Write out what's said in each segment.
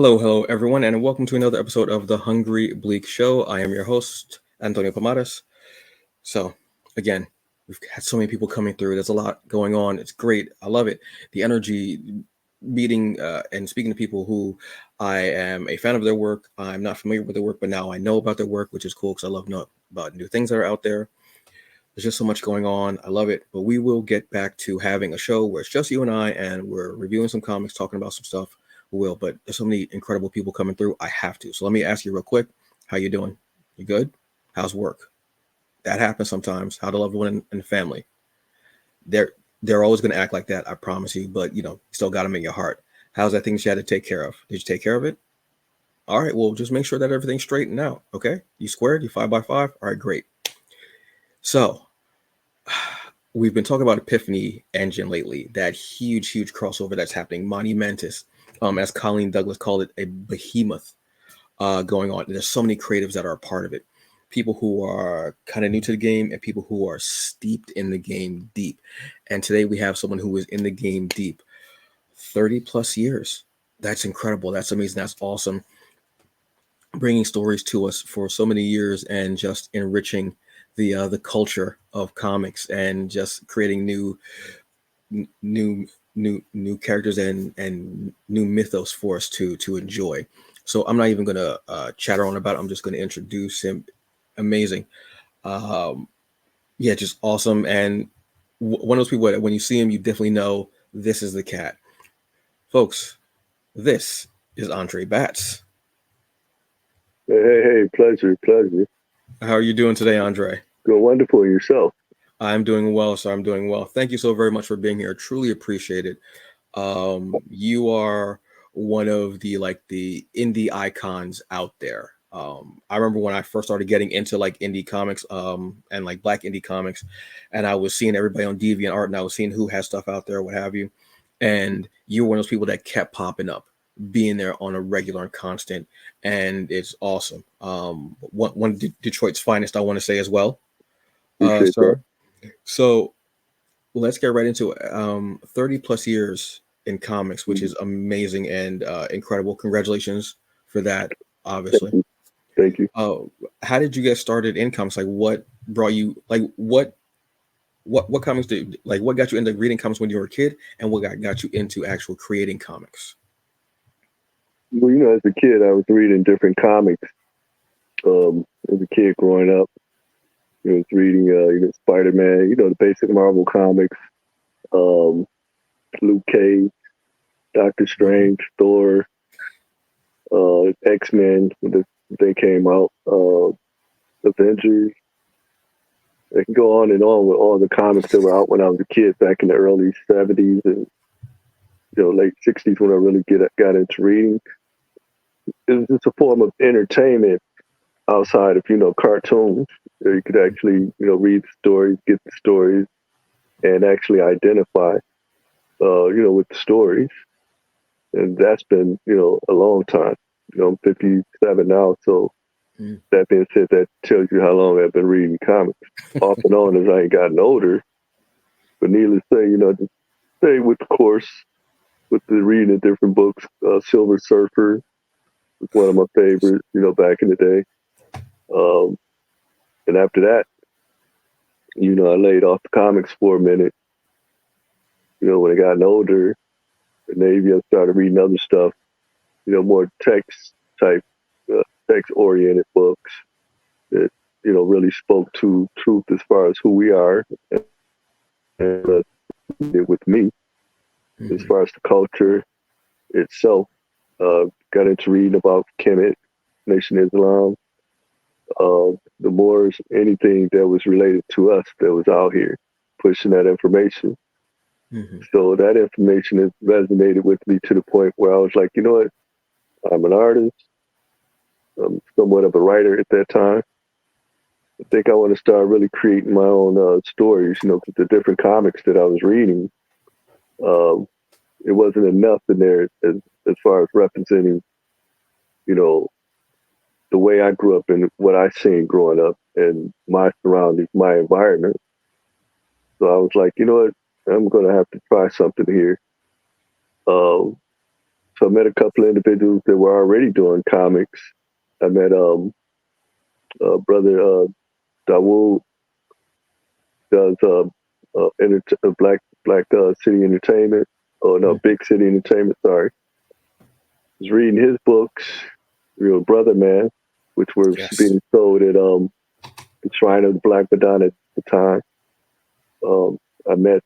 Hello, everyone, and welcome to another episode of the Hungry Bleak Show. I am your host, Antonio Pomares. So, again, we've had so many people coming through. There's a lot going on. It's great. I love it. The energy, meeting and speaking to people who I am a fan of their work. I'm not familiar with their work, but now I know about their work, which is cool because I love knowing about new things that are out there. There's just so much going on. I love it. But we will get back to having a show where it's just you and I, and we're reviewing some comics, talking about some stuff. We will. But there's so many incredible people coming through. I have to. So let me ask you real quick. How you doing? You good? How's work? That happens sometimes. How the loved one and the family. They're always going to act like that. I promise you. But you still got them in your heart. How's that thing you had to take care of? Did you take care of it? All right. Well, just make sure that everything's straightened out. Okay. You squared. You 5x5. All right. Great. So, we've been talking about Epiphany Engine lately, that huge crossover that's happening, monumentous, as Colleen Douglas called it, a behemoth going on. There's so many creatives that are a part of it, people who are kind of new to the game and people who are steeped in the game deep. And today we have someone who is in the game deep, 30 plus years. That's incredible. That's amazing. That's awesome. Bringing stories to us for so many years and just enriching the culture of comics and just creating new characters and new mythos for us to enjoy. So I'm not even gonna chatter on about it. I'm just gonna introduce him. Amazing. Yeah, just awesome. And one of those people that when you see him, you definitely know this is the cat. Folks, this is Andre Batts. Hey, pleasure. How are you doing today, Andre? Doing wonderful yourself. I'm doing well, sir. I'm doing well. Thank you so very much for being here. Truly appreciate it. You are one of the indie icons out there. I remember when I first started getting into like indie comics, and like black indie comics, and I was seeing everybody on DeviantArt, and I was seeing who has stuff out there, what have you. And you were one of those people that kept popping up, being there on a regular and constant, and it's awesome. One of Detroit's finest, I want to say as well, Appreciate that. sir. So let's get right into it. 30 plus years in comics, which is amazing and incredible. Congratulations for that, Thank obviously. you. Thank you. How did you get started in comics? Like what brought you like what comics did like what got you into reading comics when you were a kid and what got you into actual creating comics? Well, as a kid, I was reading different comics. As a kid growing up, I was reading, Spider-Man, the basic Marvel comics, um, Luke Cage, Doctor Mhm. Strange, Thor, X-Men when they came out, Avengers. I can go on and on with all the comics that were out when I was a kid back in the early '70s and late '60s when I really got into reading. It was just a form of entertainment outside of cartoons. You could actually read the stories, get the stories, and actually identify with the stories. And that's been a long time. I'm 57 now, so Mm. that being said, that tells you how long I've been reading comics. Off and on as I ain't gotten older. But needless to say, to stay with the course with the reading of different books. Silver Surfer was one of my favorites, back in the day. Um, and after that, I laid off the comics for a minute. When I got older, the Navy, I started reading other stuff, more text type, text oriented books that, really spoke to truth as far as who we are and with me, as Mhm. far as the culture itself. Got into reading about Kemet, Nation Islam, the Moors, anything that was related to us that was out here pushing that information. Mhm. So that information has resonated with me to the point where I was like, you know what? I'm an artist. I'm somewhat of a writer at that time. I think I want to start really creating my own stories, because the different comics that I was reading, um, it wasn't enough in there as far as representing, you know, the way I grew up and what I seen growing up and my surroundings, my environment. So I was like, you know what? I'm going to have to try something here. So So I met a couple of individuals that were already doing comics. I met brother Dawood does Black City Entertainment. Oh no, Big City Entertainment. Sorry. Was reading his books, Real Brother Man, which were Yes. being sold at the Shrine of the Black Madonna at the time. I met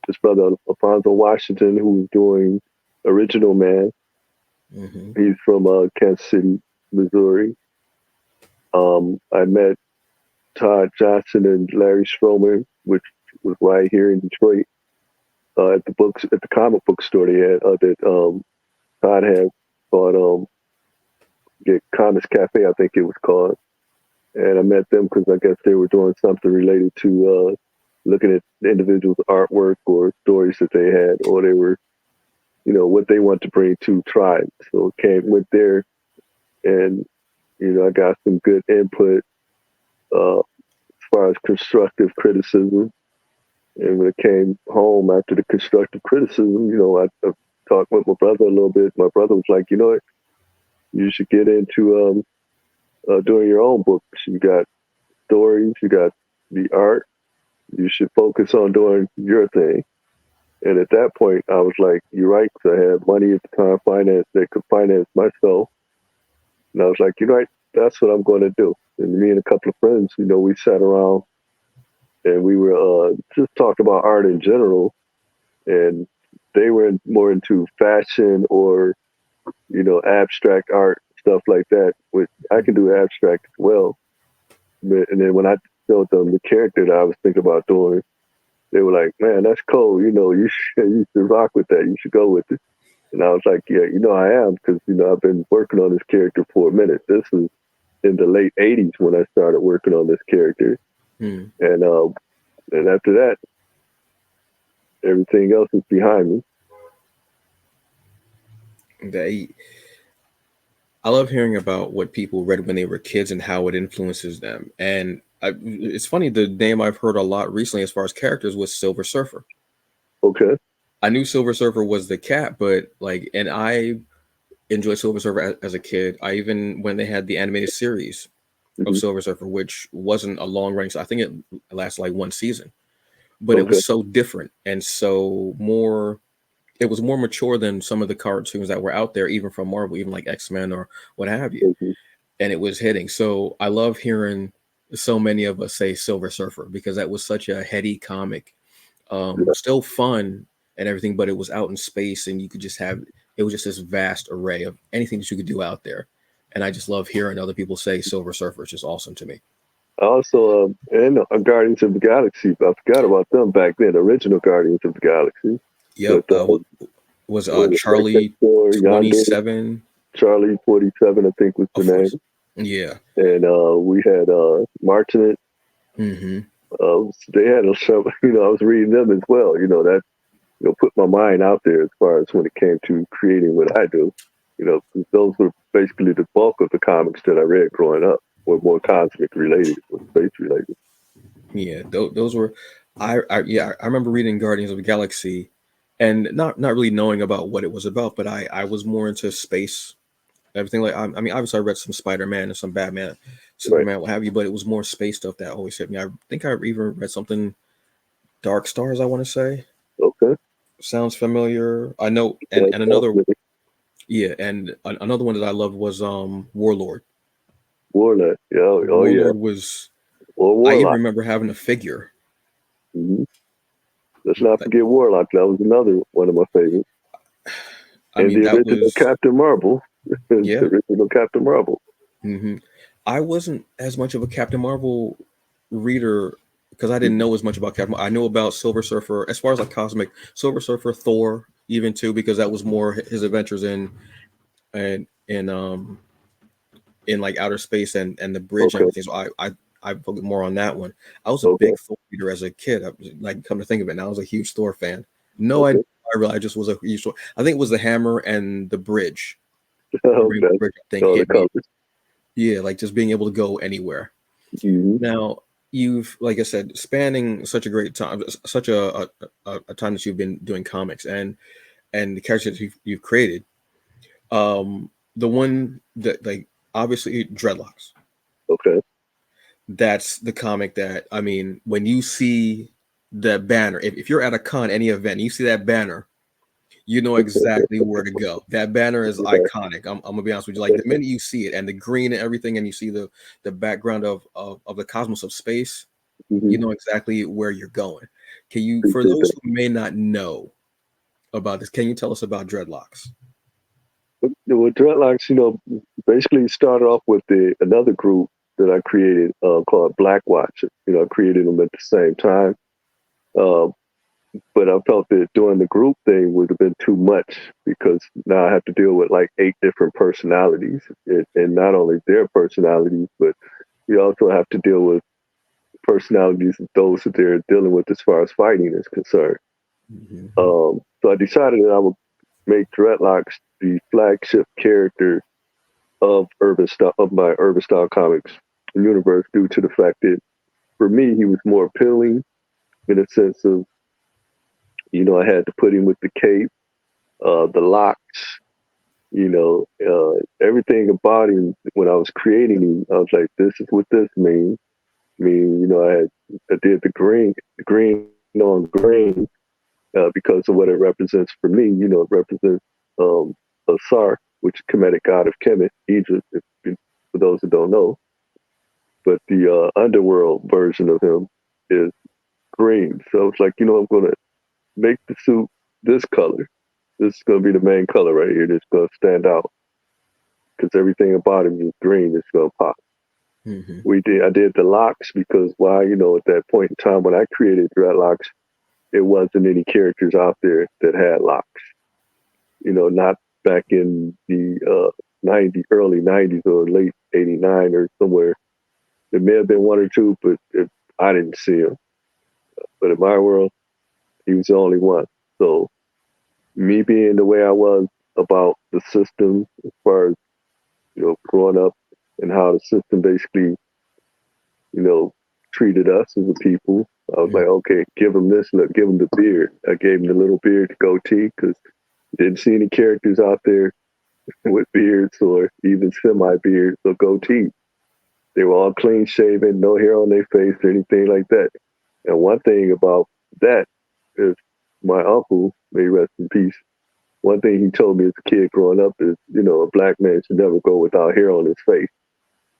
his brother Alfonso Washington, who was doing Original Man. Mm-hmm. He's from Kansas City, Missouri. I met Todd Johnson and Larry Stroman, which was right here in Detroit, at the comic book store they had that Todd had called Get Comics Cafe, I think it was called. And I met them because I guess they were doing something related to looking at the individuals' artwork or stories that they had, or they were, what they want to bring to Tribe. So went there, and I got some good input as far as constructive criticism. And when I came home after the constructive criticism, I talked with my brother a little bit. My brother was like, what, you should get into doing your own books. You got stories, you got the art. You should focus on doing your thing. And at that point, I was like, you're right, because I had money at the time, finance that could finance myself. And I was like, you're right, that's what I'm going to do. And me and a couple of friends, we sat around and we were just talking about art in general. And they were more into fashion or, abstract art, stuff like that, which I can do abstract as well. And then when I showed them the character that I was thinking about doing, they were like, man, that's cool. You should rock with that. You should go with it. And I was like, yeah, I am, because, I've been working on this character for a minute. This was in the late 80s when I started working on this character. Mm. And after that, everything else is behind me. I love hearing about what people read when they were kids and how it influences them. And it's funny, the name I've heard a lot recently as far as characters was Silver Surfer. Okay. I knew Silver Surfer was the cat, but and I enjoyed Silver Surfer as a kid. I even, when they had the animated series of Mm-hmm. Silver Surfer, which wasn't a long running, so I think it lasted like one season, but it Okay. was so different and so more. It was more mature than some of the cartoons that were out there, even from Marvel, even like X-Men or what have you. Mm-hmm. And it was hitting. So I love hearing so many of us say Silver Surfer because that was such a heady comic. Yeah. Still fun and everything, but it was out in space and you could just have, it was just this vast array of anything that you could do out there. And I just love hearing other people say Silver Surfer. It's just awesome to me. Also, and Guardians of the Galaxy. I forgot about them back then. Original Guardians of the Galaxy. Yep. With What was Fantastic Charlie Four, Yondu, 27? Charlie 47, I think was the name. Yeah. And we had Martinet. Mm-hmm. They had a show. I was reading them as well. That put my mind out there as far as when it came to creating what I do. 'Cause those were basically the bulk of the comics that I read growing up, were more cosmic related or space related. Yeah, those were, I remember reading Guardians of the Galaxy, and not really knowing about what it was about, but I was more into space, everything. Like I mean, obviously I read some Spider-Man and some Batman, Right. Superman, what have you, but it was more space stuff that always hit me. I think I even read something Dark Stars, I want to say. Okay. Sounds familiar. I know, Yeah, and another, yeah, and another one that I loved was Warlord. Warlock. Yeah. Oh yeah. Warlord was, Or I even Warlock. remember having a figure. Mm-hmm. Let's not Like, forget Warlock. That was another one of my favorites. I And mean, the that original was, Captain Marvel. The yeah. original Captain Marvel. Hmm. I wasn't as much of a Captain Marvel reader because I didn't know as much about Captain. I knew about Silver Surfer as far as like cosmic Silver Surfer, Thor, even too, because that was more his adventures and in like outer space and the bridge and Okay. everything. So I focused more on that one. I was a Okay. big Thor reader as a kid. Like, come to think of it, now I was a huge Thor fan. No idea. Okay. I just was a huge Thor. I think it was the hammer and the bridge. The Oh, Rainbow that's Bridge thing all the hit me. colors. Yeah, like just being able to go anywhere. Mm-hmm. Now, you've, like I said, spanning such a great time, such a time that you've been doing comics and the characters that you've created. The one that, like, obviously Dreadlocks. Okay. That's the comic that, I mean, when you see the banner, if you're at a con, any event, and you see that banner, you know exactly where to go. That banner is Yeah. iconic. I'm gonna be honest with you. Like, the minute you see it and the green and everything, and you see the background of the cosmos of space, you Mm-hmm. know exactly where you're going. Can you, for Appreciate those that. who may not know about this, can you tell us about Dreadlocks? With Dreadlocks, basically started off with another group that I created called Black Watch. I created them at the same time. Uh, but I felt that doing the group thing would have been too much because now I have to deal with like 8 different personalities, and not only their personalities, but you also have to deal with personalities of those that they're dealing with as far as fighting is concerned. Mm-hmm. So I decided that I would make Dreadlocks the flagship character of my urban style comics universe, due to the fact that for me he was more appealing in a sense of, I had to put him with the cape, the locks, everything about him. When I was creating him, I was like, this is what this means. I mean, I did the green on green, because of what it represents for me. It represents Asar, which is Kemetic god of Kemet, Egypt, for those who don't know. But the underworld version of him is green. So it's like, I'm going to make the suit this color. This is going to be the main color right here. That's going to stand out because everything about him is green. It's going to pop. Mm-hmm. I did the locks because why? At that point in time when I created Dreadlocks, it wasn't any characters out there that had locks. Not back in the 90s, early 90s or late 89 or somewhere. There may have been one or two, but I didn't see him. But in my world, he was the only one. So me being the way I was about the system, as far as growing up and how the system basically treated us as a people, I was like, okay, give him this look, give him the beard. I gave him the little beard, goatee, because didn't see any characters out there with beards or even semi-beards or goatee. They were all clean shaven, no hair on their face or anything like that. And one thing about that is my uncle, may he rest in peace, one thing he told me as a kid growing up is, a black man should never go without hair on his face.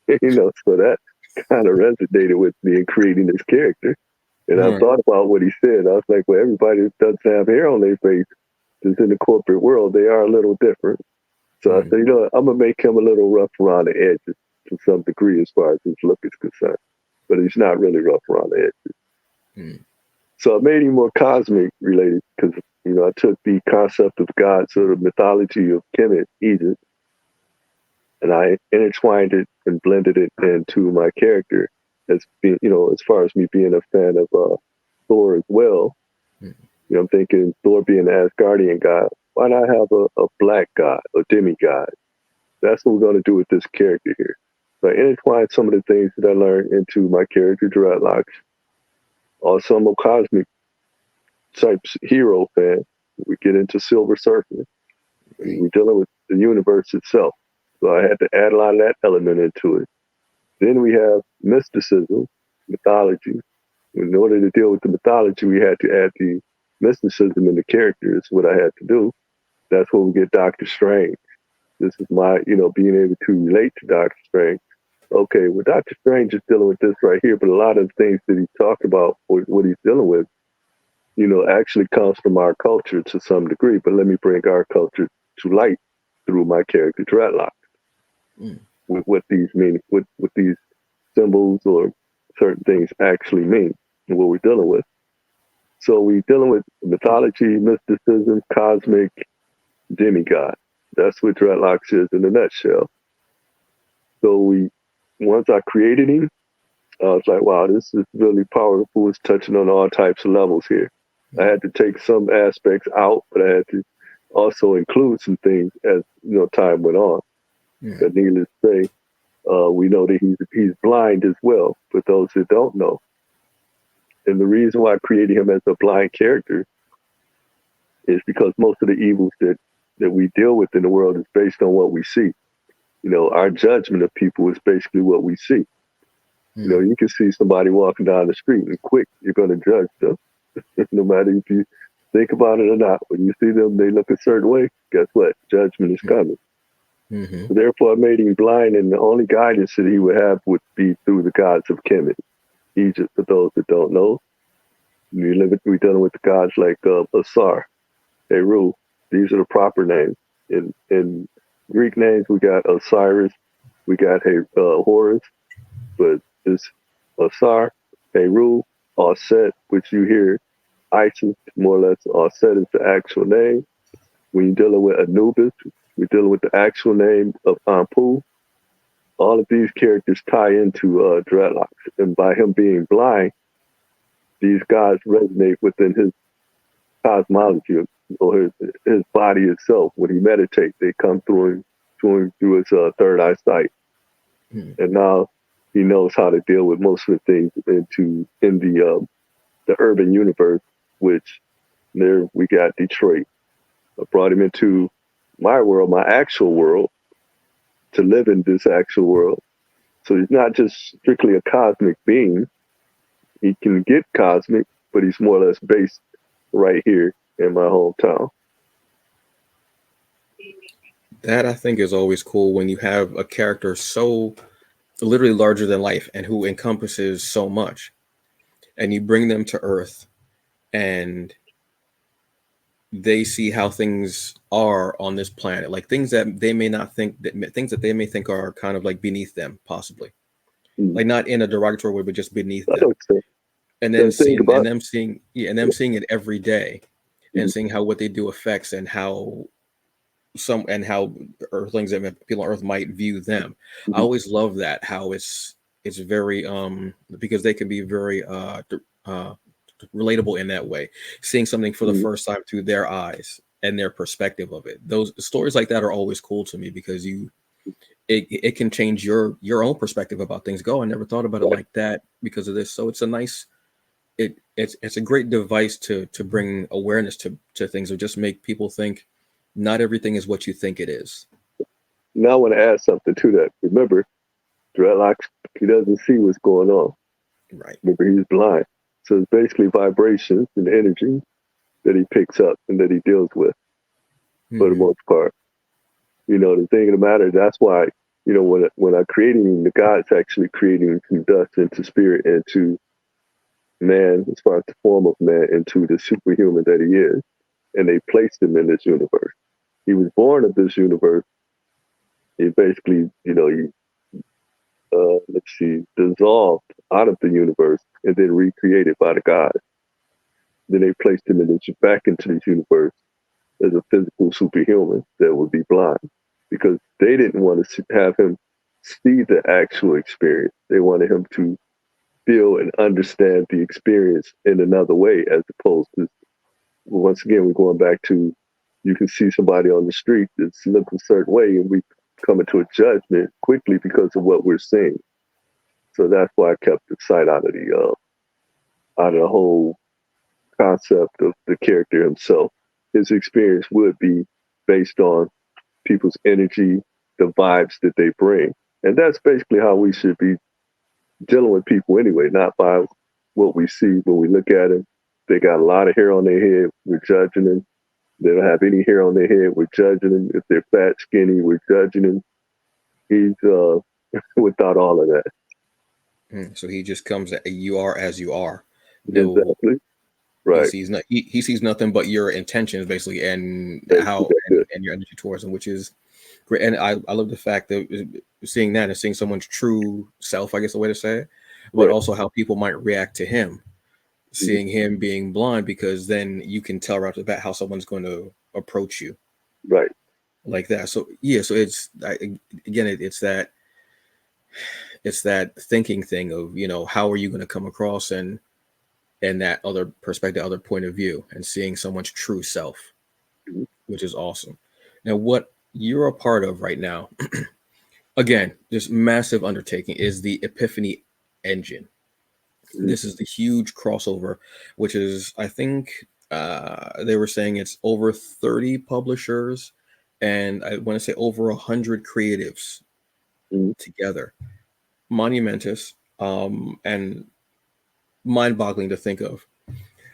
So that kind of resonated with me in creating this character. And I Right. thought about what he said. I was like, well, everybody that doesn't have hair on their face is in the corporate world. They are a little different. So I said, I'm going to make him a little rough around the edges to some degree as far as his look is concerned. But he's not really rough around the edges. Mm. So I made him more cosmic related because, I took the concept of God, sort of mythology of Kemet, Egypt, and I intertwined it and blended it into my character as being, as far as me being a fan of Thor as well. Mm. I'm thinking Thor being the Asgardian god, why not have a black god, a demigod? That's what we're going to do with this character here. So I intertwined some of the things that I learned into my character, Dreadlocks. Also, I'm a cosmic type hero fan. We get into Silver Surfer. And we're dealing with the universe itself. So I had to add a lot of that element into it. Then we have mysticism, mythology. In order to deal with the mythology, we had to add the mysticism in the character. Is what I had to do. That's where we get Doctor Strange. This is my, being able to relate to Doctor Strange. Okay, well, Doctor Strange is dealing with this right here, but a lot of the things that he talked about, or what he's dealing with, actually comes from our culture to some degree. But let me bring our culture to light through my character Dreadlock, with what these mean, what these symbols or certain things actually mean, and what we're dealing with. So we're dealing with mythology, mysticism, cosmic, demigod. That's what Dreadlocks is in a nutshell. So once I created him, I was like, wow, this is really powerful. It's touching on all types of levels here. I had to take some aspects out, but I had to also include some things as time went on. But needless to say, we know that he's blind as well, for those who don't know. And the reason why I created him as a blind character is because most of the evils that that we deal with in the world is based on what we see. Our judgment of people is basically what we see. You can see somebody walking down the street and quick, you're going to judge them. No matter if you think about it or not. When you see them, they look a certain way. Guess what? Judgment is coming. Mm-hmm. So therefore, I made him blind, and the only guidance that he would have would be through the gods of Kemet, Egypt. For those that don't know, we're dealing with the gods like Asar, Eru. These are the proper names. In Greek names, we got Osiris, we got Horus, but it's Asar, Eru, Aset, which you hear Isis, more or less. Aset is the actual name. When you're dealing with Anubis, we're dealing with the actual name of Anpu. All of these characters tie into Dreadlocks. And by him being blind, these gods resonate within his cosmology or his body itself. When he meditates, they come through his third eye sight. And now he knows how to deal with most of the things in the urban universe, which there we got Detroit. I brought him into my world, my actual world, to live in this actual world. So he's not just strictly a cosmic being. He can get cosmic, but he's more or less based right here in my hometown. That I think is always cool when you have a character so literally larger than life and who encompasses so much, and you bring them to Earth and they see how things are on this planet, like things that they may not think things that they may think are kind of like beneath them, possibly, like not in a derogatory way, but just beneath them. And then seeing it every day, and seeing how what they do affects and how Earthlings and people on Earth might view them. I always love that, how it's very because they can be very relatable in that way, seeing something for the first time through their eyes and their perspective of it. Those stories like that are always cool to me because it can change your own perspective about things. I never thought about it like that because of this. So it's a nice it's a great device to bring awareness to things, or just make people think not everything is what you think it is. Now I want to add something to that. Remember, Dreadlocks, he doesn't see what's going on. Right. Remember, he's blind. So it's basically vibrations and energy that he picks up and that he deals with for the most part. The thing of the matter, that's why, when I created him, the gods actually created him from dust into spirit, into man, as far as the form of man, into the superhuman that he is. And they placed him in this universe. He was born of this universe. He basically, dissolved out of the universe and then recreated by the gods. Then they placed him back into this universe as a physical superhuman that would be blind, because they didn't want to have him see the actual experience. They wanted him to feel and understand the experience in another way, as opposed to, once again, we're going back to, you can see somebody on the street that's looking a certain way, and we come into a judgment quickly because of what we're seeing. So that's why I kept the sight out of the whole concept of the character himself. His experience would be based on people's energy, the vibes that they bring. And that's basically how we should be dealing with people anyway, not by what we see when we look at them. They got a lot of hair on their head, we're judging them. They don't have any hair on their head, we're judging them. If they're fat, skinny, we're judging them. He's without all of that. So he just comes, you are as you are. No, exactly. Right. He sees nothing but your intentions, basically, and how and your energy towards him, which is great. And I love the fact that seeing that and seeing someone's true self, I guess the way to say it, but also how people might react to him, seeing him being blind, because then you can tell right off the bat how someone's going to approach you, right, like that. So so it's it's that thinking thing of how are you going to come across and that other perspective, other point of view, and seeing someone's true self, which is awesome. Now, what you're a part of right now, again, this massive undertaking, is the Epiphany Engine. This is the huge crossover, which is, I think, they were saying it's over 30 publishers and I want to say over 100 creatives Mhm. together. Monumentous, and mind-boggling to think of.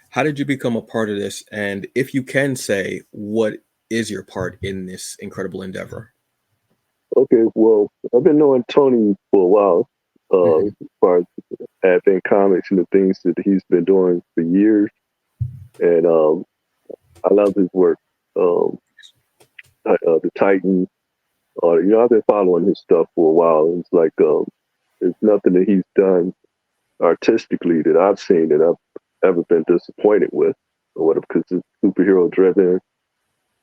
How did you become a part of this? And if you can say, what is your part in this incredible endeavor? Okay, well, I've been knowing Tony for a while, Hmm. as far as Advent Comics and the things that he's been doing for years, and I love his work. Um, the Titan, I've been following his stuff for a while. It's like there's nothing that he's done artistically that I've seen that I've ever been disappointed with, or whatever, because it's superhero driven,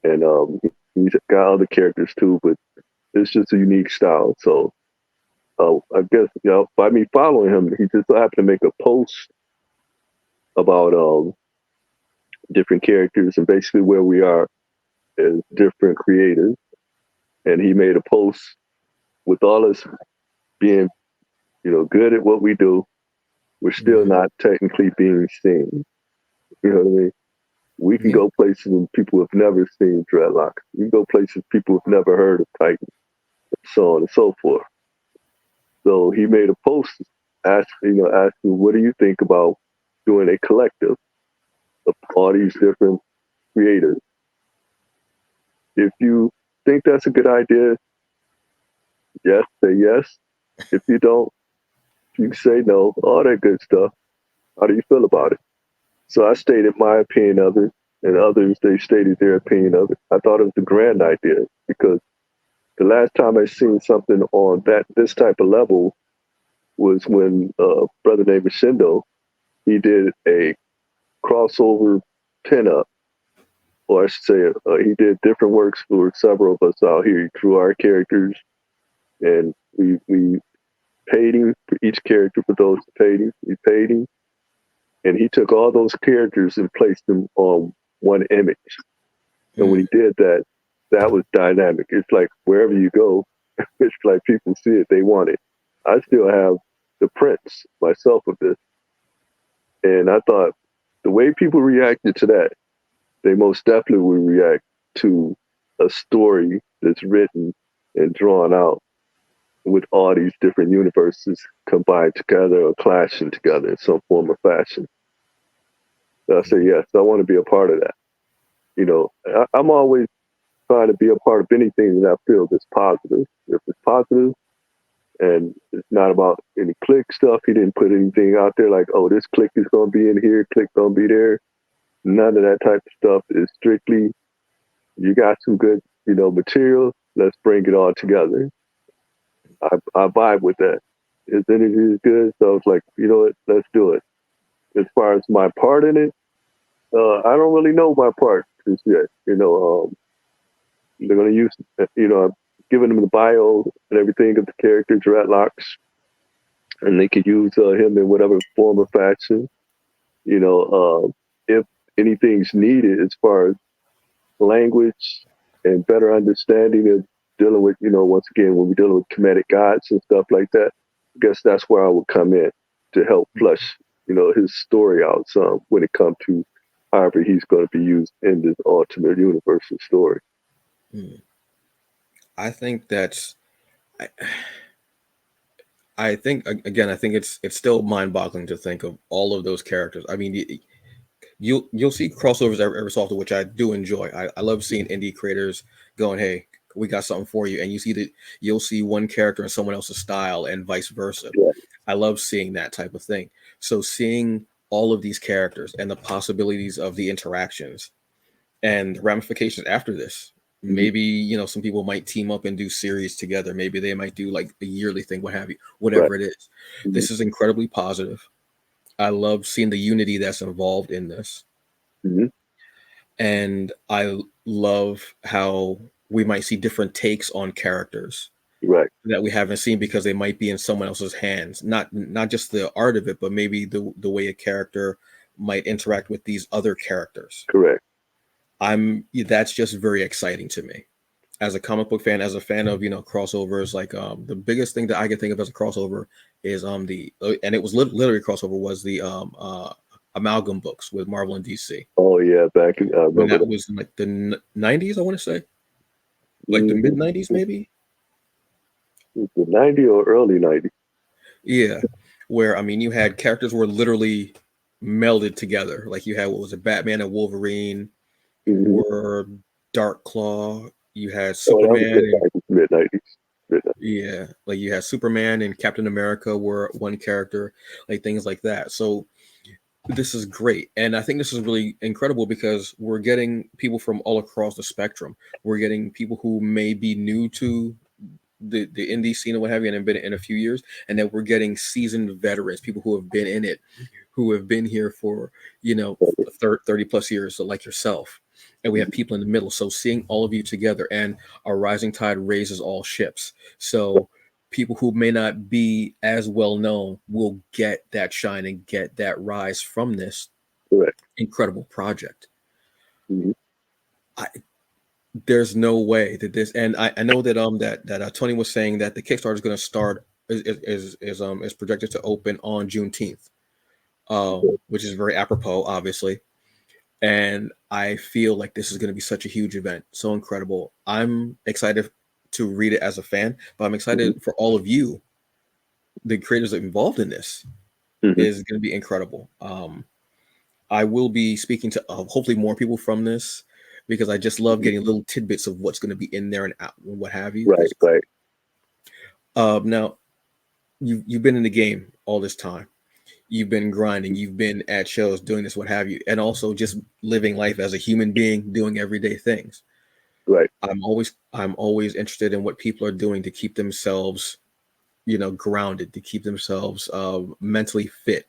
and he's got other characters too, but it's just a unique style. So I guess by me following him, he just so happened to make a post about different characters and basically where we are as different creators. And he made a post with all us being, good at what we do. We're still Hmm. not technically being seen. You know what I mean? We can Yeah. go places and people have never seen Dreadlocks. We can go places people have never heard of Titan, so on and so forth. So he made a post asking, what do you think about doing a collective of all these different creators? If you think that's a good idea, yes, say yes. If you don't, you say no, all that good stuff. How do you feel about it? So I stated my opinion of it, and others, they stated their opinion of it. I thought it was a grand idea because the last time I seen something on this type of level was when brother named Shindo, he did a crossover pinup, or I should say, he did different works for several of us out here. He drew our characters, and we paid him for each character for those who paid him. We paid him, and he took all those characters and placed them on one image. And when Mm. he did that, that was dynamic. It's like wherever you go, it's like people see it, they want it. I still have the prints myself of this, and I thought the way people reacted to that, they most definitely would react to a story that's written and drawn out with all these different universes combined together or clashing together in some form or fashion. So I say, yes, I want to be a part of that. I'm always trying to be a part of anything that I feel that's positive. If it's positive and it's not about any click stuff, he didn't put anything out there like, oh, this click is going to be in here, click going to be there. None of that type of stuff is strictly, you got some good, material, let's bring it all together. I vibe with that. His energy is good, so it's like, you know what, let's do it. As far as my part in it, I don't really know my part just yet. They're going to use, I'm giving them the bio and everything of the character, Dreadlocks, and they could use him in whatever form or fashion. If anything's needed as far as language and better understanding of dealing with, once again, when we're dealing with comedic gods and stuff like that, I guess that's where I would come in to help flush, his story out some when it comes to however he's going to be used in this ultimate universal story. Mm. I think that's. I, I think again. I think it's still mind-boggling to think of all of those characters. I mean, you'll see crossovers every so often, which I do enjoy. I love seeing indie creators going, "Hey, we got something for you," and you'll see one character in someone else's style, and vice versa. Yeah. I love seeing that type of thing. So seeing all of these characters and the possibilities of the interactions and ramifications after this. Mhm. Maybe some people might team up and do series together. Maybe they might do like a yearly thing, what have you, Right. whatever it is. Mhm. This is incredibly positive. I love seeing the unity that's involved in this. Mhm. And I love how we might see different takes on characters Right. that we haven't seen because they might be in someone else's hands. Not just the art of it, but maybe the way a character might interact with these other characters. Correct. That's just very exciting to me. As a comic book fan, as a fan of crossovers, like the biggest thing that I can think of as a crossover is the and it was literally a crossover was the amalgam books with Marvel and DC Oh yeah, back in, I when remember that that. was in like the 90s, I want to say. like the mid Mm-hmm. '90s, maybe. The 90 or early 90s. Yeah, where I mean, you had characters were literally melded together. Like you had what was it, Batman and Wolverine Mm-hmm. were Dark Claw. You had Oh, that was Superman and mid 90s. Mid 90s. yeah, like you had Superman and Captain America were one character, like things like that. So this is great, and I think this is really incredible because we're getting people from all across the spectrum. We're getting people who may be new to the indie scene or what have you, and have been in a few years, and then we're getting seasoned veterans, people who have been in it, who have been here for 30 plus years, so like yourself, and we have people in the middle. So seeing all of you together, and a rising tide raises all ships. So people who may not be as well known will get that shine and get that rise from this Correct. incredible project. Mm-hmm. I, there's no way that this, and I know that Tony was saying that the Kickstarter is going to start is projected to open on Juneteenth, which is very apropos, obviously. And I feel like this is going to be such a huge event, so incredible. I'm excited to read it as a fan, but I'm Mm-hmm. excited for all of you, the creators involved in this. Mm-hmm. Is going to be incredible. I will be speaking to hopefully more people from this because I just love getting little tidbits of what's going to be in there and out and what have you. Right, right. Now you've been in the game all this time. You've been grinding. You've been at shows doing this, what have you, and also just living life as a human being, doing everyday things. Right. I'm always interested in what people are doing to keep themselves, grounded, to keep themselves mentally fit.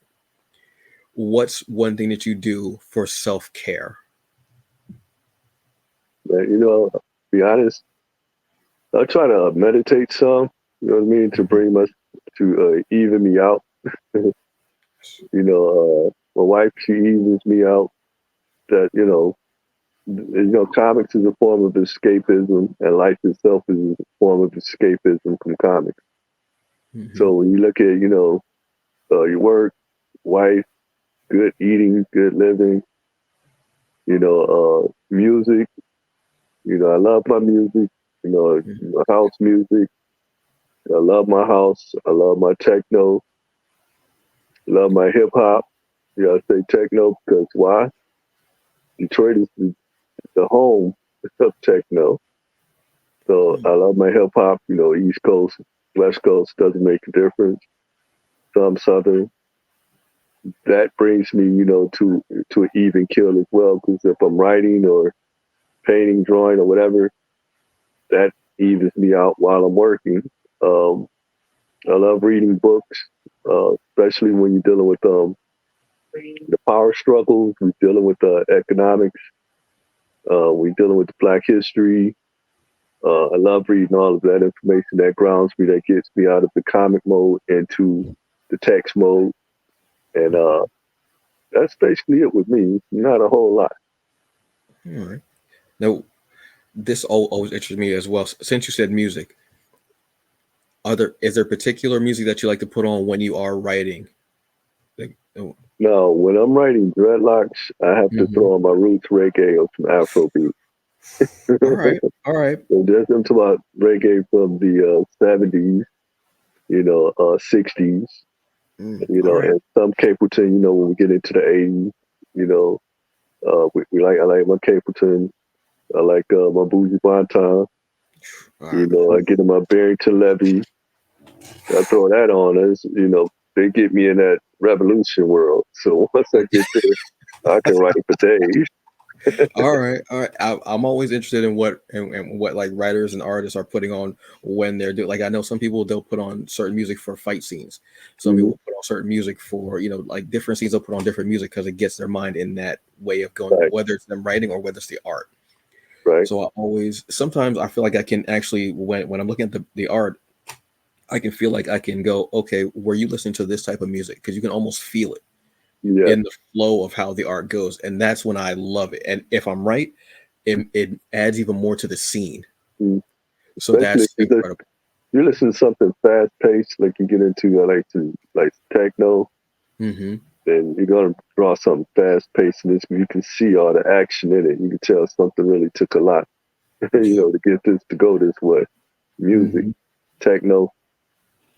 What's one thing that you do for self-care? But, to be honest, I try to meditate some, you know what I mean, to bring us to even me out. My wife, she evens me out. That comics is a form of escapism, and life itself is a form of escapism from comics. Mm-hmm. So when you look at your work, wife, good eating, good living, music. I love my music. House music. I love my house. I love my techno. Love my hip hop. I say techno because why? Detroit is the home of techno. So I love my hip hop. East Coast, West Coast doesn't make a difference. Some Southern. That brings me, to an even kill as well. Because if I'm writing or painting, drawing, or whatever, that evens me out while I'm working. I love reading books, especially when you're dealing with the power struggles, we're dealing with economics, we're dealing with the Black history. I love reading all of that information that grounds me, that gets me out of the comic mode into the text mode. And that's basically it with me. Not a whole lot. All right. Now, this always interests me as well. Since you said music, is there particular music that you like to put on when you are writing? Like, oh, No, when I'm writing Dreadlocks, I have to throw on my roots reggae or some Afrobeat. all right, all right. So just I'm talking about reggae from the 70s, 60s, All right. and some Capleton, when we get into the 80s, I like my Capleton. I like my Bougie Bonton. I get in my Barrington Levy. I throw that on as, they get me in that revolution world. So once I get there, I can write for days. All right, all right. I'm always interested in what like writers and artists are putting on when they're doing. Like I know some people they'll put on certain music for fight scenes. Some people put on certain music for like different scenes. They'll put on different music because it gets their mind in that way of going, Right. whether it's them writing or whether it's the art. Right. So sometimes I feel like I can actually when I'm looking at the art, I can feel like I can go, okay, were you listening to this type of music? Because you can almost feel it Yeah. in the flow of how the art goes. And that's when I love it. And if I'm right, it adds even more to the scene. So Especially that's incredible. you listen to something fast paced, like you get into like techno, then you're gonna draw something fast paced, and you can see all the action in it. You can tell something really took a lot To get this to go this way. Music, techno,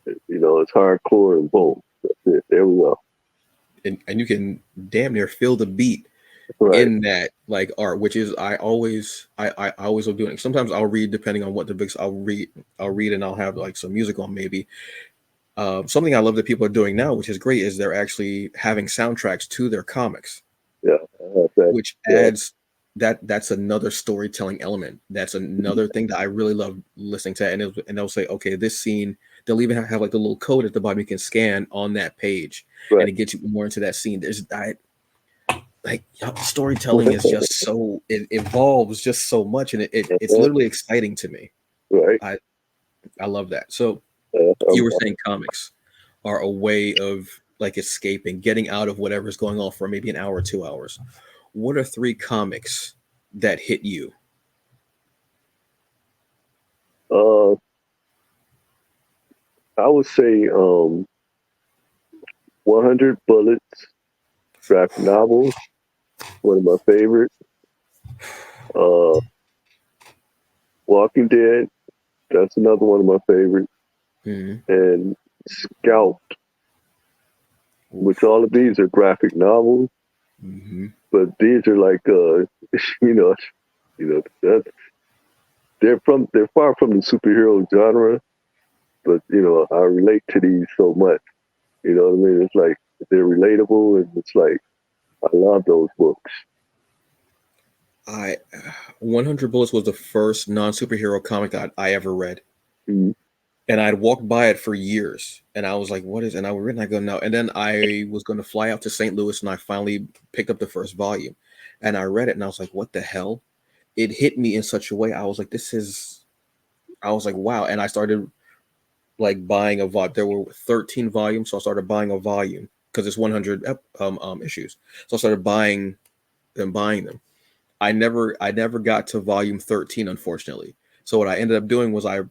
it's hardcore and boom. That's it. There we go. And you can damn near feel the beat Right. in that like art, which is I always will doing. Sometimes I'll read depending on what the books I'll read and I'll have like some music on maybe. Something I love that people are doing now, which is great, is they're actually having soundtracks to their comics, Yeah. That, which yeah. adds that's another storytelling element. That's another thing that I really love listening to. And they'll say, okay, this scene. They'll even have like the little code at the bottom you can scan on that page, and Right. it gets you more into that scene. There's like storytelling is just so it evolves just so much, and it's literally exciting to me. Right. I love that. So Uh, you um, were saying comics are a way of like escaping, getting out of whatever's going on for maybe an hour or 2 hours. What are three comics that hit you? uh, I would say 100 Bullets, graphic novel, one of my favorites. Uh, Walking Dead, that's another one of my favorites. Mm-hmm. And Scout, which all of these are graphic novels, but these are like you know, that they're far from the superhero genre, but I relate to these so much. You know what I mean? It's like they're relatable, and it's like I love those books. I 100 Bullets was the first non-superhero comic that I ever read. Mm-hmm. And I'd walked by it for years, and I was like, "What is?" And I would read, and I go, "No." And then I was going to fly out to St. Louis, and I finally picked up the first volume, and I read it, and I was like, "What the hell?" It hit me in such a way. I was like, "This is." I was like, "Wow!" And I started like buying a volume. There were 13 volumes, so I started buying a volume because it's 100 issues. So I started buying them. I never got to volume 13, unfortunately. So what I ended up doing was I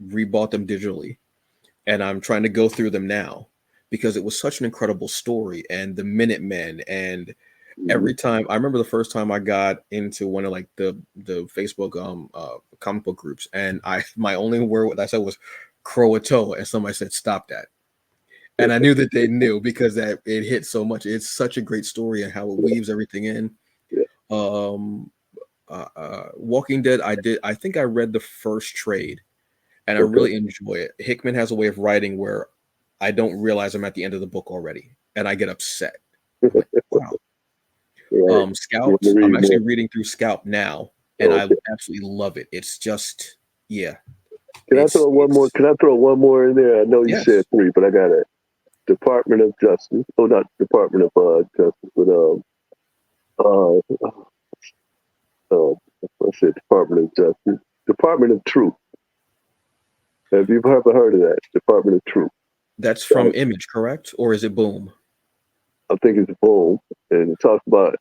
rebought them digitally, and I'm trying to go through them now because it was such an incredible story, and the Minutemen, and Mm-hmm. every time I remember the first time I got into one of like the Facebook comic book groups, and I my only word I said was Croatoa, and somebody said stop that. And I knew that they knew because that it hit so much. It's such a great story and how it Yeah, weaves everything in. yeah. Um, Walking Dead, I think I read the first trade, and I Okay. really enjoy it. Hickman has a way of writing where I don't realize I'm at the end of the book already, and I get upset. I'm like, wow. Right. You want to Scout, I'm read actually more? reading through Scout now, and I Okay. absolutely love it. It's just, yeah, Can I throw one more? it's Can I throw one more in there? I know you said yes. three, but I got a Department of Justice. Oh, not Department of Justice, but uh, I said Department of Justice. Department of Truth. Have you ever heard of that? Department of Truth. That's Uh, from Image, correct? Or is it Boom? I think it's Boom, and it talks about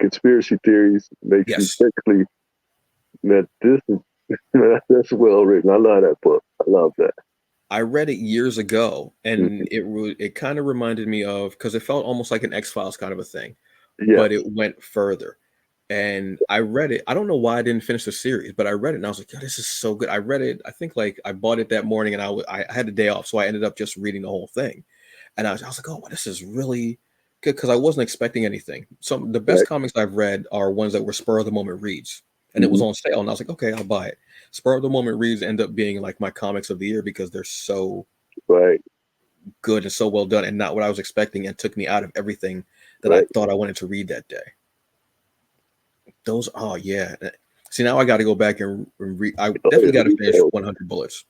conspiracy theories. Makes you Yes. basically that this is that's well written. I love that book. I love that. I read it years ago, Mhm. and it kind of reminded me of because it felt almost like an X Files kind of a thing, Yeah, but it went further. And I read it. I don't know why I didn't finish the series, but I read it and I was like, "Yeah, this is so good." I read it. I think like I bought it that morning, and I had a day off, so I ended up just reading the whole thing. And I was like, "Oh, this is really good," because I wasn't expecting anything. Some the best right. comics I've read are ones that were spur of the moment reads, and it was Hmm. on sale, and I was like, "Okay, I'll buy it." Spur of the moment reads end up being like my comics of the year because they're so Right, good and so well done, and not what I was expecting, and took me out of everything that I right. thought I wanted to read that day. Those, oh yeah. See, now I got to go back and read. I Oh, yeah, definitely got to read finish those. 100 Bullets.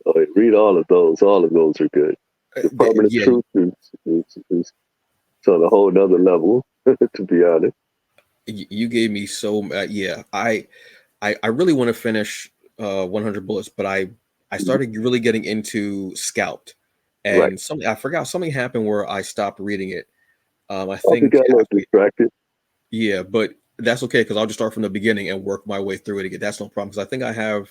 Oh, yeah, read all of those. All of those are good. Department of Yeah, Truth is on a whole nother level, to be honest. you gave me so. Yeah, I really want to finish 100 Bullets, but I Mhm. started really getting into Scout, Right. and something I forgot. Something happened where I stopped reading it. I I think I think got a little halfway. distracted. Yeah, but that's okay because I'll just start from the beginning and work my way through it again. That's no problem because I think I have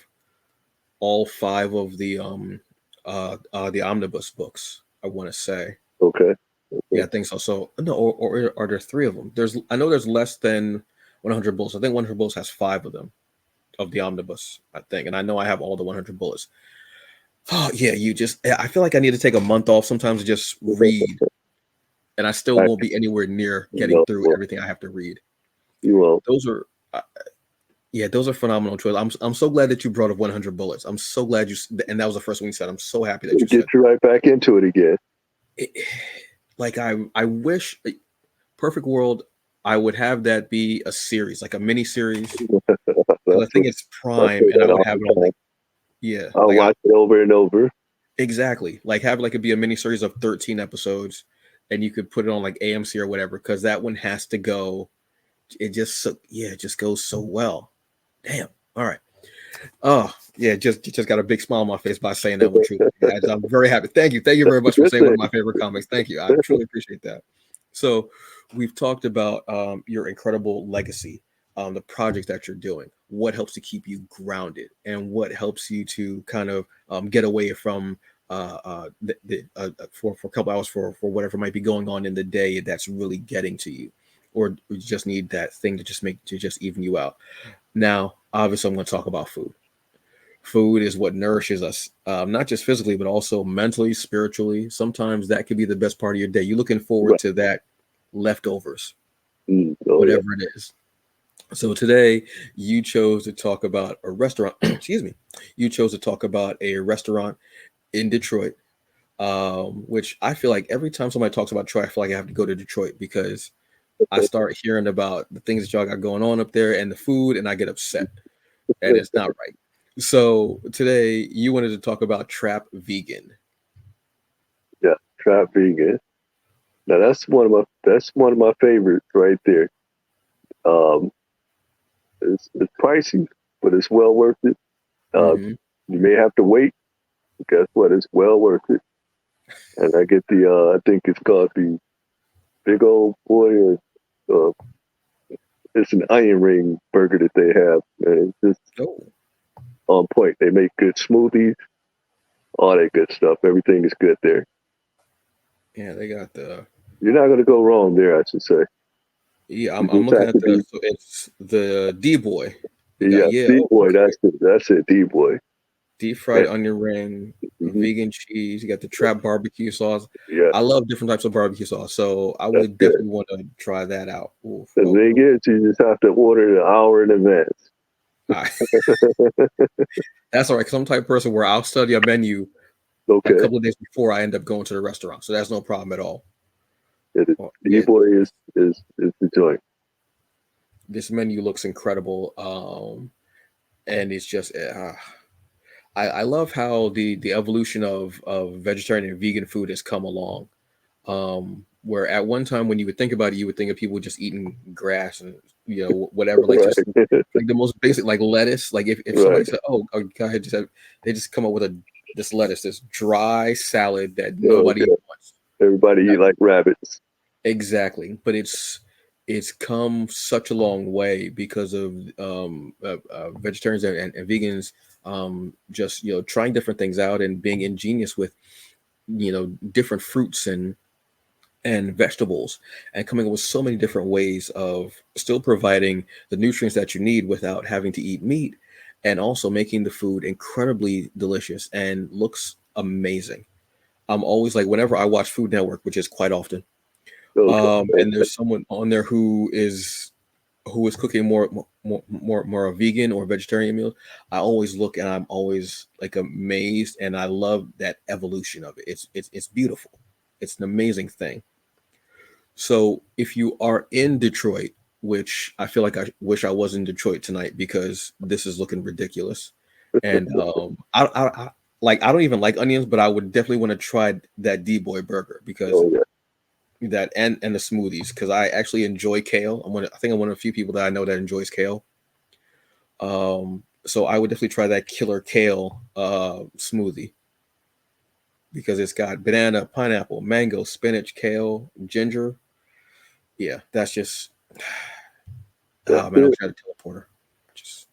all five of the omnibus books. I want to say, Okay. yeah, Okay. I think so. So no, or are there three of them? I know there's less than 100 Bulls. I think 100 Bulls has five of them. of the omnibus, I think, and I know I have all the 100 bullets. Oh yeah, I feel like I need to take a month off sometimes to just read, and I still I, won't be anywhere near you getting know, through well, everything I have to read. you will. Those are yeah, those are phenomenal choices. I'm so glad that you brought up 100 bullets. I'm so glad and that was the first one you said. I'm so happy that you Get said you right back into it again. it. Like I wish perfect world I would have that be a series, like a mini series, because I That's think what it's I Prime, say and I that would all have the it on time. like yeah, I'll like watch it over and over. exactly like have like it be a mini series of 13 episodes, and you could put it on like AMC or whatever, because that one has to go. It just goes so well. Damn. All right. Oh yeah, just got a big smile on my face by saying that one. Truly, I'm very happy. Thank you very much for Good saying one thing. of my favorite comics. Thank you. I truly appreciate that. So, we've talked about your incredible legacy, the projects that you're doing, what helps to keep you grounded, and what helps you to kind of get away from for a couple hours for whatever might be going on in the day that's really getting to you, or you just need that thing to just even you out. Now, obviously, I'm going to talk about food. Food is what nourishes us, not just physically, but also mentally, spiritually. Sometimes that could be the best part of your day. You're looking forward Right. to that leftovers, Oh yeah. whatever it is. So today, you chose to talk about a restaurant. Excuse me. You chose to talk about a restaurant in Detroit, which I feel like every time somebody talks about Detroit, I feel like I have to go to Detroit because I start hearing about the things that y'all got going on up there and the food, and I get upset, and it's not right. So today you wanted to talk about Trap Vegan. Yeah. Try vegan. Now that's one of my favorites right there. Um, it's pricey, but it's well worth it. Uh, Hmm. you may have to wait. But guess what? It's well worth it. And I get I think it's called the Big Old Boy, or uh, it's an onion ring burger that they have. And it's just Oh, on point. They make good smoothies, all that good stuff. Everything is good there. yeah, they got the You're not gonna go wrong there, I should say. yeah. You I'm just looking have at to the be, so it's the D boy. You got yeah, yeah. D Oh, boy. okay. That's it, D boy. Deep fried And, onion ring, hmm vegan cheese. You got the Trap barbecue sauce. yeah, I love different types of barbecue sauce, so I that's would good. definitely want to try that out. Oof. The Oh, thing oh. is, you just have to order an hour in advance. All right. That's all right. Cause I'm the type of person where I'll study a menu a Okay, couple of days before I end up going to the restaurant, so that's no problem at all. yeah, the Oh, D yeah, boy is the joint. this menu looks incredible. And it's just I love how the evolution of vegetarian and vegan food has come along. Where at one time when you would think about it, you would think of people just eating grass and whatever, like just Right, like the most basic, like lettuce. Like if right. somebody said, "Oh, go ahead," they just come up with this lettuce, this dry salad that Oh nobody yeah, wants. everybody Not eat like rabbits. exactly, but it's come such a long way because of vegetarians and vegans just trying different things out and being ingenious with different fruits and vegetables and coming up with so many different ways of still providing the nutrients that you need without having to eat meat, and also making the food incredibly delicious and looks amazing. I'm always like, whenever I watch Food Network, which is quite often, Okay, and there's someone on there who is cooking more a vegan or vegetarian meal, I always look and I'm always like amazed, and I love that evolution of it. It's beautiful. It's an amazing thing. So if you are in Detroit, which I feel like I wish I was in Detroit tonight because this is looking ridiculous, and I don't even like onions, but I would definitely want to try that D Boy burger because oh yeah. that and the smoothies, because I actually enjoy kale. I think I'm one of the few people that I know that enjoys kale. So I would definitely try that killer kale smoothie because it's got banana, pineapple, mango, spinach, kale, ginger. Yeah, that's just That's oh man, I it. wish I had a teleporter. Just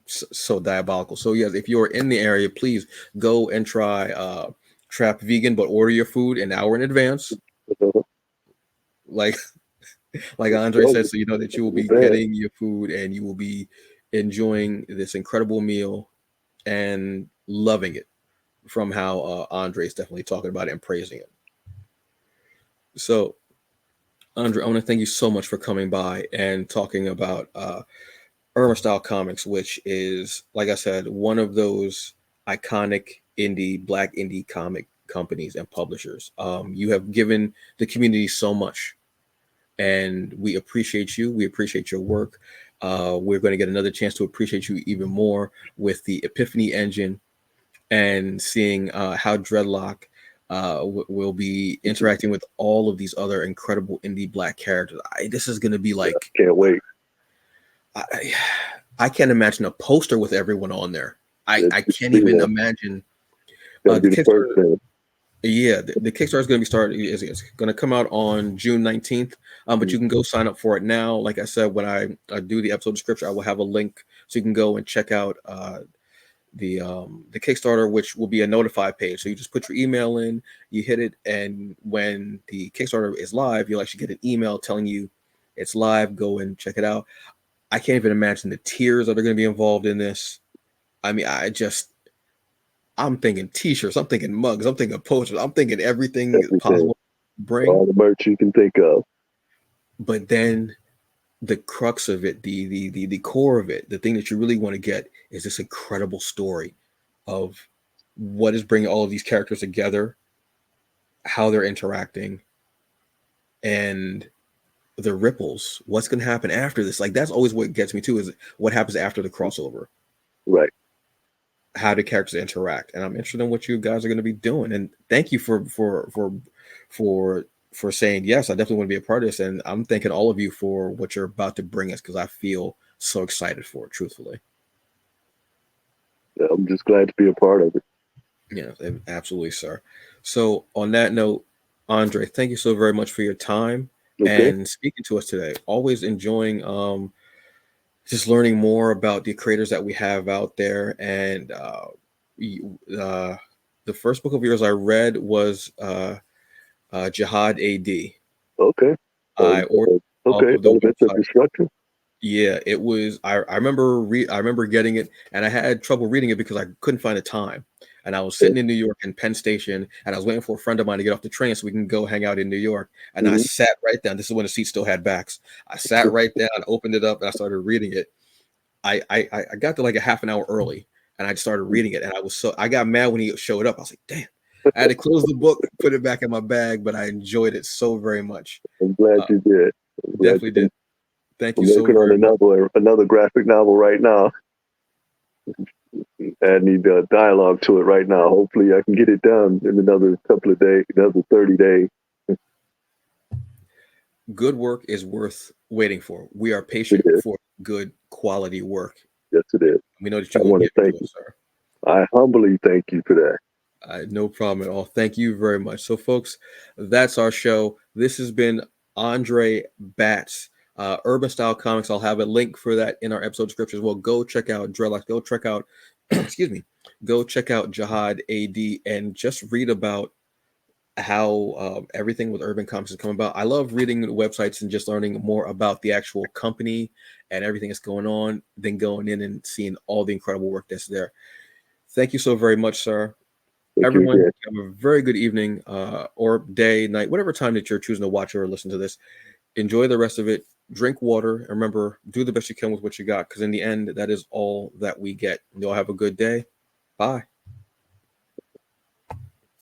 so diabolical. So yes, if you're in the area, please go and try Trap Vegan, but order your food an hour in advance. Like like Andre Oh, said, so you know that you will be man. getting your food and you will be enjoying this incredible meal and loving it from how Andre's definitely talking about it and praising it. So, Andre, I want to thank you so much for coming by and talking about Irma Style Comics, which is, like I said, one of those iconic black indie comic companies and publishers. You have given the community so much, and we appreciate you. We appreciate your work. We're going to get another chance to appreciate you even more with the Epiphany Engine and seeing how Dreadlock will be interacting with all of these other incredible indie black characters. This is going to be like, can't wait. I can't imagine a poster with everyone on there. I can't even imagine. The Kickstarter, the Kickstarter is going to be started. It's going to come out on June 19th. But you can go sign up for it now. Like I said, when I do the episode description, I will have a link so you can go and check out the Kickstarter, which will be a notify page. So you just put your email in, you hit it, and when the Kickstarter is live, you'll actually get an email telling you it's live. Go and check it out. I can't even imagine the tears that are going to be involved in this. I mean, I'm thinking t-shirts, I'm thinking mugs, I'm thinking posters, I'm thinking everything possible. Bring all the merch you can think of. But then the crux of it, the core of it, the thing that you really want to get is this incredible story of what is bringing all of these characters together, how they're interacting, and the ripples. What's going to happen after this? Like, that's always what gets me too, is what happens after the crossover. Right. How do characters interact? And I'm interested in what you guys are going to be doing. And thank you for saying yes. I definitely want to be a part of this. And I'm thanking all of you for what you're about to bring us, because I feel so excited for it, truthfully. Yeah, I'm just glad to be a part of it. Yeah, absolutely, sir. So on that note, Andre, thank you so very much for your time and speaking to us today. Always enjoying just learning more about the creators that we have out there. And the first book of yours I read was Jihad AD. Okay. I ordered Elements of Destruction. Yeah, it was. I remember getting it, and I had trouble reading it because I couldn't find a time. And I was sitting in New York in Penn Station, and I was waiting for a friend of mine to get off the train so we can go hang out in New York. And I sat right down. This is when the seat still had backs. I sat right down, opened it up, and I started reading it. I got to like a half an hour early, and I started reading it, and I got mad when he showed up. I was like, damn. I had to close the book, put it back in my bag, but I enjoyed it so very much. I'm glad you did. Definitely did. Thank you so very much. I'm working on another graphic novel right now. I need dialogue to it right now. Hopefully I can get it done in another couple of days, another 30 days. Good work is worth waiting for. We are patient for good quality work. Yes, it is. We know that you want to thank you, sir. I humbly thank you for that. No problem at all. Thank you very much. So, folks, that's our show. This has been Andre Batts, Urban Style Comics. I'll have a link for that in our episode description as well. Go check out Dreadlocks. Go check out, go check out Jihad AD and just read about how everything with Urban Comics is coming about. I love reading the websites and just learning more about the actual company and everything that's going on, then going in and seeing all the incredible work that's there. Thank you so very much, sir. Everyone, have a very good evening or day, night, whatever time that you're choosing to watch or listen to this. Enjoy the rest of it. Drink water. And remember, do the best you can with what you got, because in the end, that is all that we get. You'll have a good day. Bye.